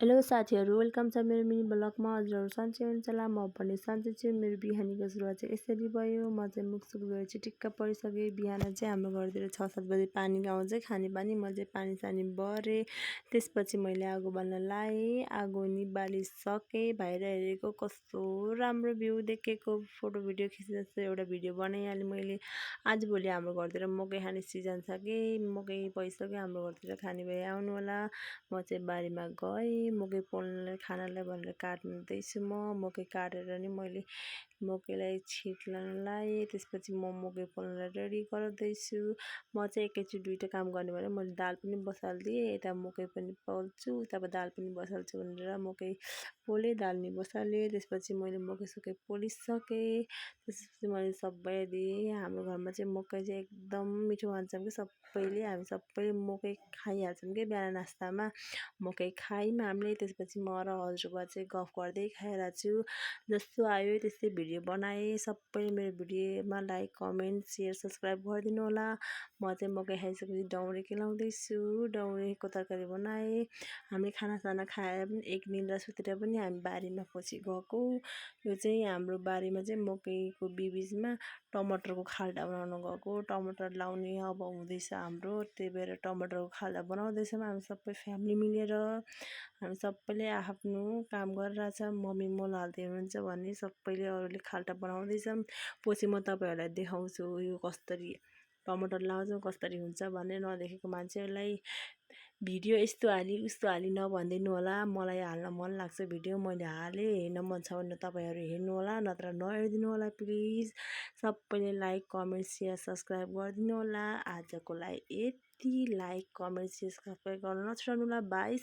Hello साथीहरू, welcome छ मेरो मिनी ब्लगमा। हजुरहरू सन्चै हुन्छ होला। म पनि सन्चै छु। मेरो बिहानीको सुरुवात चाहिँ यसरी भयो। म चाहिँ मुखसुख धोएर चिटिक्क परिसकेँ। बिहान चाहिँ हाम्रो घरतिर 6-7 बजे पानी आउँछ, खाने पानी। म चाहिँ पानी सानी भरेँ। त्यसपछि मैले आगो बाल्न लाएँ। आगो नि बालिसकेँ। बाहिर हेरेको कस्तो राम्रो भ्यू देखेको। फोटो भिडियो खिच्दा एउटा भिडियो बनाइहालेँ मैले। आजभोलि हाम्रो घरतिर मकै खाने सिजन छ कि मकै भइसक्यो। हाम्रो घरतिर खाने भए आउनु होला। म चाहिँ बारीमा गएँ। मकै पोल्नलाई खानालाई भनेर काट्दैछु। मकै काटेर नि मैले मकैलाई छिट्न लाएँ। त्यसपछि म मकै पोल्नलाई रेडी गर्दैछु। म चाहिँ एकैचोटि दुईटा काम गर्ने भनेर मैले दाल पनि बसालिदिएँ। यता मकै पनि पोल्छु, उता दाल पनि बसाल्छु भनेर मकै पोलेँ, दाल नि बसालेँ। त्यसपछि मैले मकै सकै पोलिसकेँ। त्यसपछि मैले सबैलाई दिएँ। हाम्रो घरमा चाहिँ मकै चाहिँ एकदम मिठो मान्छौँ कि सबैले। हामी सबैले मकै खाइहाल्छौँ कि बिहान नास्तामा मकै खायौँ हामीले। त्यसपछि म र हजुरबा चाहिँ गफ गर्दै खाइरहेको छु। जस्तो आयो त्यस्तै भिडियो बनाएँ। सबैले मेरो भिडियोमा लाइक, कमेन्ट, सेयर, सब्सक्राइब गरिदिनु होला। म चाहिँ मकै खाइसकेपछि डौरे केलाउँदैछु। डौरेको तरकारी बनाएँ। हामीले खानासाना खाएर पनि एक निद्रा सुतेर पनि हामी बारीमा पछि गएको। यो चाहिँ हाम्रो बारीमा चाहिँ मकैको बिचमा टमाटरको खाल्डा बनाउन गएको। टमाटर लाउने अब हुँदैछ हाम्रो, त्यही भएर टमाटरको खाल्डा बनाउँदैछौँ हामी सबै फ्यामिली मिलेर। हामी सबैले आफ्नो काम गरिरहेछ। मम्मी मल हाल्दै हुनुहुन्छ भने सबैले अरूले खाल्डा बनाउँदैछौँ। पछि म तपाईँहरूलाई देखाउँछु यो कसरी टमाटर लाउँछौँ, कसरी हुन्छ भने नदेखेको मान्छेहरूलाई भिडियो यस्तो हाली उस्तो हाली नभनिदिनु होला। मलाई हाल्न मन लाग्छ भिडियो, मैले हालेँ। हेर्न मन छ भने तपाईँहरू हेर्नु होला, नत्र नहेरिदिनु होला प्लिज। सबैले लाइक, कमेन्ट, सेयर, सब्सक्राइब गरिदिनु होला। आजको लागि यति। लाइक, कमेन्ट, सेयर, सब्सक्राइब गर्न नछुटाउनु होला। बाई।